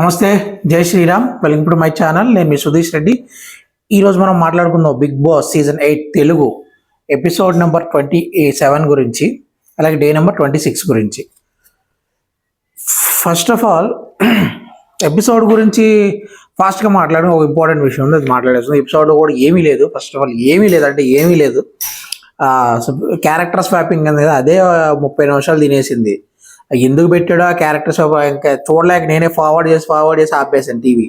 నమస్తే, జై Sriram. Welcome to my channel. నేను మీ సుధీష్ రెడ్డి. ఈరోజు మనం మాట్లాడుకుందాం Bigg Boss season 8 Telugu episode number 27 గురించి, అలాగే డే నెంబర్ 26 గురించి. ఫస్ట్ ఆఫ్ ఆల్ ఎపిసోడ్ గురించి ఫాస్ట్గా మాట్లాడడం ఒక ఇంపార్టెంట్ విషయం ఉంది, అది మాట్లాడేస్తుంది. ఎపిసోడ్లో కూడా ఏమీ లేదు. ఫస్ట్ ఆఫ్ ఆల్ ఏమీ లేదు. క్యారెక్టర్ స్వాపింగ్ అనేది అదే 30 నిమిషాలు తినేసింది. ఎందుకు పెట్టాడో ఆ క్యారెక్టర్స్ ఇంకా చూడలేక నేనే ఫార్వర్డ్ చేసి ఆపేసాను టీవీ.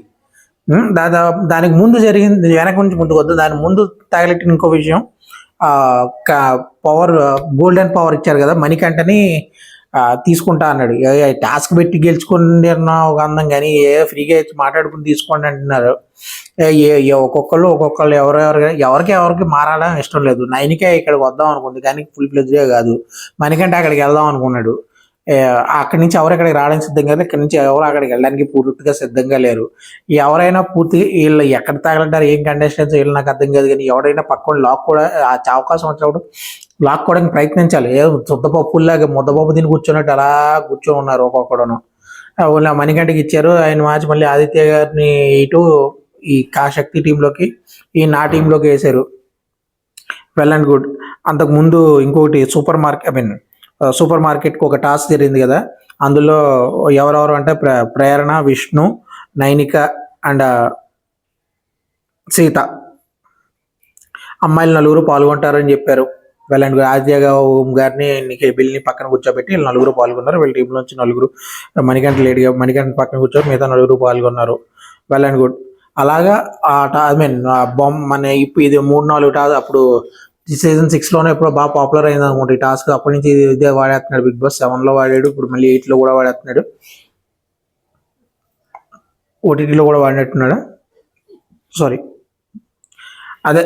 దానికి ముందు జరిగింది, వెనక నుంచి ముందుకు వద్దు, దాని ముందు తగలెట్టిన ఇంకో విషయం, పవర్ గోల్డెన్ పవర్ ఇచ్చారు కదా మణికంఠని, తీసుకుంటా అన్నాడు. టాస్క్ పెట్టి గెలుచుకుని ఒక అందం, కానీ ఫ్రీగా మాట్లాడుకుని తీసుకోండి అంటున్నారు. ఒక్కొక్కళ్ళు ఎవరికి మారాలని ఇష్టం లేదు. నైన్కే ఇక్కడికి వద్దాం అనుకుంది, కానీ ఫుల్ ప్లెజ్గా కాదు. మణికంఠ అక్కడికి వెళ్దాం అనుకున్నాడు. అక్కడి నుంచి ఎవరు ఇక్కడికి రావడానికి సిద్ధంగా లేదు, ఇక్కడి నుంచి ఎవరు అక్కడికి వెళ్ళడానికి పూర్తిగా సిద్ధంగా లేరు. ఎవరైనా పూర్తిగా వీళ్ళు ఎక్కడ తగలంటారు, ఏం కండిషన్స్ వీళ్ళు నాకు అర్థం కాదు. కానీ ఎవరైనా పక్కన లాక్ కూడా అవకాశం వచ్చినప్పుడు లాక్కోవడానికి ప్రయత్నించాలి. ముద్దపప్పులాగా ముద్దపప్పు తిని కూర్చున్నట్టు అలా కూర్చొని ఉన్నారు ఒక్కొక్కడును. మణికంఠకి ఇచ్చారు, ఆయన మార్చి మళ్ళీ ఆదిత్య గారిని ఇటు ఈ శక్తి టీంలోకి, ఈ నా టీంలోకి వేశారు. Well and good. అంతకుముందు ఇంకొకటి సూపర్ మార్కెట్కి ఒక టాస్క్ జరిగింది కదా, అందులో ఎవరెవరు అంటే ప్రేరణ, విష్ణు, నైనిక అండ్ సీత అమ్మాయిలు 4 పాల్గొంటారని చెప్పారు. Well and good. ఆదిత్య గారిని బిల్ని పక్కన కూర్చోబెట్టి వీళ్ళు 4 పాల్గొన్నారు. వీళ్ళ టీంలో నుంచి 4, మణికంఠ పక్కన కూర్చొని మిగతా 4 పాల్గొన్నారు. Well and good. అలాగా మన ఇప్పుడు ఇది 3-4 టాస్క్ అప్పుడు సీజన్ 6లోనే ఎప్పుడో బాగా పాపులర్ అయింది అనుకుంటా ఈ టాస్క్. అప్పటి నుంచి ఇదే వాడేస్తున్నాడు. బిగ్ బాస్ 7లో వాడాడు, ఇప్పుడు మళ్ళీ 8లో కూడా వాడేస్తున్నాడు. ఓటీటీలో కూడా వాడినట్టున్నాడు. సారీ, అదే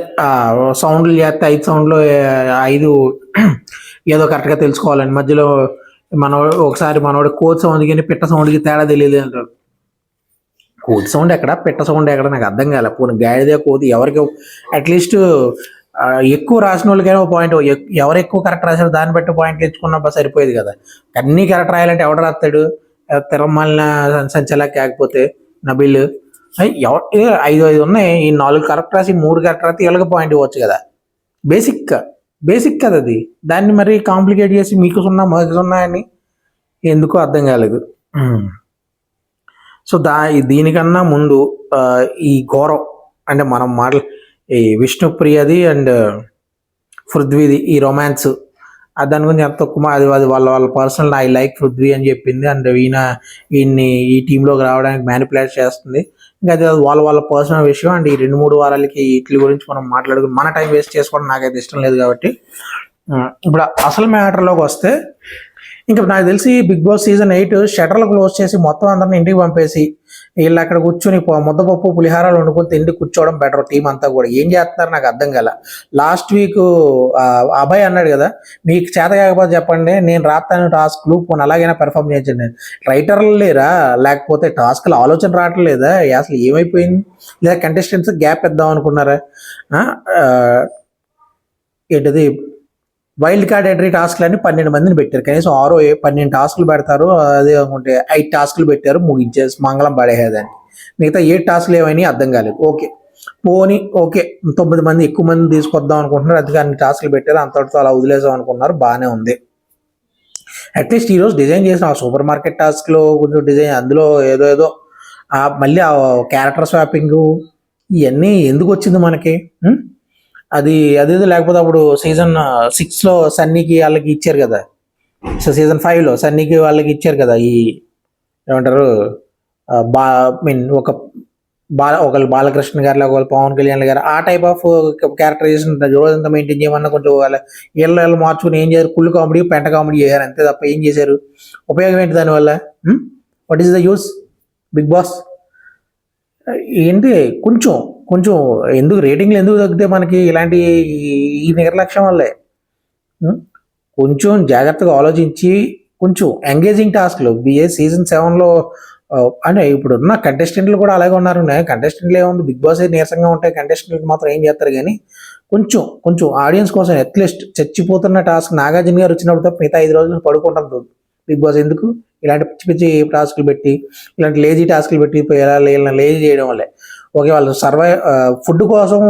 సౌండ్లు చేస్తే 5 సౌండ్లో 5 ఏదో కరెక్ట్గా తెలుసుకోవాలని. మధ్యలో మనోడు కోచ్ సౌండ్ కానీ పిట్ట సౌండ్కి తేడా తెలియదు అంటారు. కోచ్ సౌండ్ ఎక్కడ, పిట్ట సౌండ్ ఎక్కడ నాకు అర్థం కాలే. పోనీ గాడిదే కోతి ఎవరికి అట్లీస్ట్ ఎక్కువ రాసిన వాళ్ళకైనా ఒక పాయింట్, ఎవరు ఎక్కువ కరెక్ట్ రాశారు దాన్ని బట్టి పాయింట్లు ఇచ్చుకున్నప్పుడు సరిపోయేది కదా. అన్నీ కరెక్ట్ రాయాలంటే ఎవడు రాస్తాడు? తిరమల్న సంచలా కాకపోతే నబిల్ 5 ఉన్నాయి. ఈ 4 కరెక్ట్ రాసి 3 కరెక్ట్ రాస్తే వీళ్ళకి పాయింట్ ఇవ్వచ్చు కదా. బేసిక్ కదా అది. దాన్ని మరి కాంప్లికేట్ చేసి మీకు సున్నా అని ఎందుకో అర్థం కాలేదు. సో దీనికన్నా ముందు ఈ గౌరవ్ అంటే మనం ఈ విష్ణుప్రియది అండ్ పృథ్వీది ఈ రొమాన్స్, దాని గురించి ఎంత తక్కువ, అది వాళ్ళ పర్సనల్. ఐ లైక్ పృథ్వీ అని చెప్పింది, అండ్ ఈయన్ని ఈ టీంలోకి రావడానికి మ్యానిపులేట్ చేస్తుంది. ఇంకా అది వాళ్ళ పర్సనల్ విషయం. అండ్ ఈ 2-3 వారాలకి వీటి గురించి మనం మాట్లాడుకుని మన టైం వేస్ట్ చేసుకోవడం నాకైతే ఇష్టం లేదు. కాబట్టి ఇప్పుడు అసలు మ్యాటర్లోకి వస్తే, ఇంకా నాకు తెలిసి బిగ్ బాస్ సీజన్ 8 షటర్లు క్లోజ్ చేసి మొత్తం అందరిని ఇంటికి పంపేసి వీళ్ళు అక్కడ కూర్చొని ముద్దపప్పు పులిహారాలు వండుకొని తిండి కూర్చోవడం బెటర్. టీం అంతా కూడా ఏం చేస్తున్నారు నాకు అర్థం కాల. లాస్ట్ వీక్ అభయ్ అన్నాడు కదా, మీకు చేత కాకపోతే చెప్పండి, నేను రాస్తాను టాస్క్లు, పోనీ అలాగైనా పెర్ఫామ్ చేయించండి. రైటర్లు లేరా, లేకపోతే టాస్క్లు ఆలోచన రావట్లేదా, అసలు ఏమైపోయింది? లేదా కంటెస్టెంట్స్ గ్యాప్ ఇద్దాం అనుకున్నారా? ఏంటిది వైల్డ్ కార్డ్ ఎంట్రీ టాస్క్లని 12 మందిని పెట్టారు. కనీసం 12 టాస్క్లు పెడతారు. అదే అనుకుంటే 5 టాస్క్లు పెట్టారు, ముగించేసి మంగళం పడేసేదాన్ని. మిగతా 7 టాస్క్లు ఏమైనా అర్థం కాలేదు. ఓకే 9 మంది ఎక్కువ మంది తీసుకొద్దాం అనుకుంటున్నారు, అందుకే అన్ని టాస్క్లు పెట్టారు, అంతటితో అలా వదిలేసాం అనుకున్నారు. బాగానే ఉంది. అట్లీస్ట్ ఈరోజు డిజైన్ చేసిన ఆ సూపర్ మార్కెట్ టాస్క్లో కొంచెం డిజైన్, అందులో ఏదో మళ్ళీ ఆ క్యారెక్టర్ స్వాపింగ్ ఇవన్నీ ఎందుకు వచ్చింది మనకి? అది లేకపోతే అప్పుడు సీజన్ 6లో సన్నీకి వాళ్ళకి ఇచ్చారు కదా, సో సీజన్ 5లో సన్నీకి వాళ్ళకి ఇచ్చారు కదా, ఈ ఏమంటారు ఒకళ్ళు బాలకృష్ణ గారు, ఒకళ్ళు పవన్ కళ్యాణ్ గారు, ఆ టైప్ ఆఫ్ క్యారెక్టరైజేషన్ రోజంతా మెయింటైన్ చేయమన్నా కొంచెం వీళ్ళు మార్చుకుని ఏం చేశారు? కుళ్ళు కామెడీ, పెంట కామెడీ చేశారు, అంతే తప్ప ఏం చేశారు? ఉపయోగం ఏంటి దానివల్ల? What is the use? Bigg Boss ఏంటి కొంచెం ఎందుకు రేటింగ్లు ఎందుకు తగ్గితే మనకి? ఇలాంటి ఈ నిర్లక్ష్యం వల్లే. కొంచెం జాగ్రత్తగా ఆలోచించి కొంచెం ఎంగేజింగ్ టాస్క్లు సీజన్ 7లో అంటే ఇప్పుడున్న కంటెస్టెంట్లు కూడా అలాగే ఉన్నారు. కంటెస్టెంట్లు ఏముంది, బిగ్ బాస్ నీరసంగా ఉంటాయి, కంటెస్టెంట్లు మాత్రం ఏం చేస్తారు. కానీ కొంచెం ఆడియన్స్ కోసం అట్లీస్ట్ చచ్చిపోతున్న టాస్క్ నాగార్జున గారు వచ్చినప్పుడు తప్ప మిగతా 5 రోజులు పడుకుంటాం బిగ్ బాస్ ఎందుకు? ఇలాంటి పిచ్చి పిచ్చి టాస్కులు పెట్టి, ఇలాంటి లేజీ టాస్కులు పెట్టి వీళ్ళని లేజీ చేయడం వల్లే. ఓకే, వాళ్ళు ఫుడ్ కోసం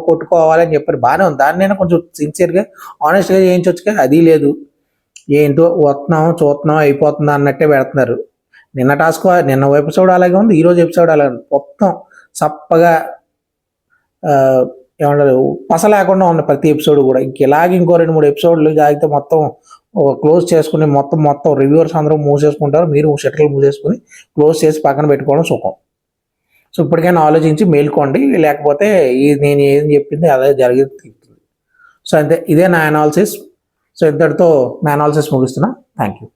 కొట్టుకోవాలి అని చెప్పారు, బాగానే ఉంది. దాన్నైనా కొంచెం సిన్సియర్గా ఆనెస్ట్గా చేయించవచ్చు. అది లేదు, ఏంటో వస్తున్నాం చూస్తున్నాం అయిపోతుందా అన్నట్టే పెడుతున్నారు. నిన్న ఎపిసోడ్ అలాగే ఉంది, ఈరోజు ఎపిసోడ్ అలాగే ఉంది. మొత్తం సప్పగా ఏమంటారు పస లేకుండా ఉన్న ప్రతి ఎపిసోడ్ కూడా. ఇలాగే ఇంకో 2-3 ఎపిసోడ్లు జాగితే మొత్తం క్లోజ్ చేసుకుని మొత్తం రివ్యూవర్స్ అందరూ మూసేసుకుంటారు, మీరు షట్టర్లు మూసేసుకుని క్లోజ్ చేసి పక్కన పెట్టుకోవడం సుఖం. సో ఇప్పటికైనా ఆలోచించి మేల్కోండి, లేకపోతే నేను ఏం చెప్పింది అదే జరిగింది. సో అంతే, ఇదే నా అనాలిసిస్. సో ఇంతటితో నా అనాలిసిస్ ముగిస్తున్నా. Thank you.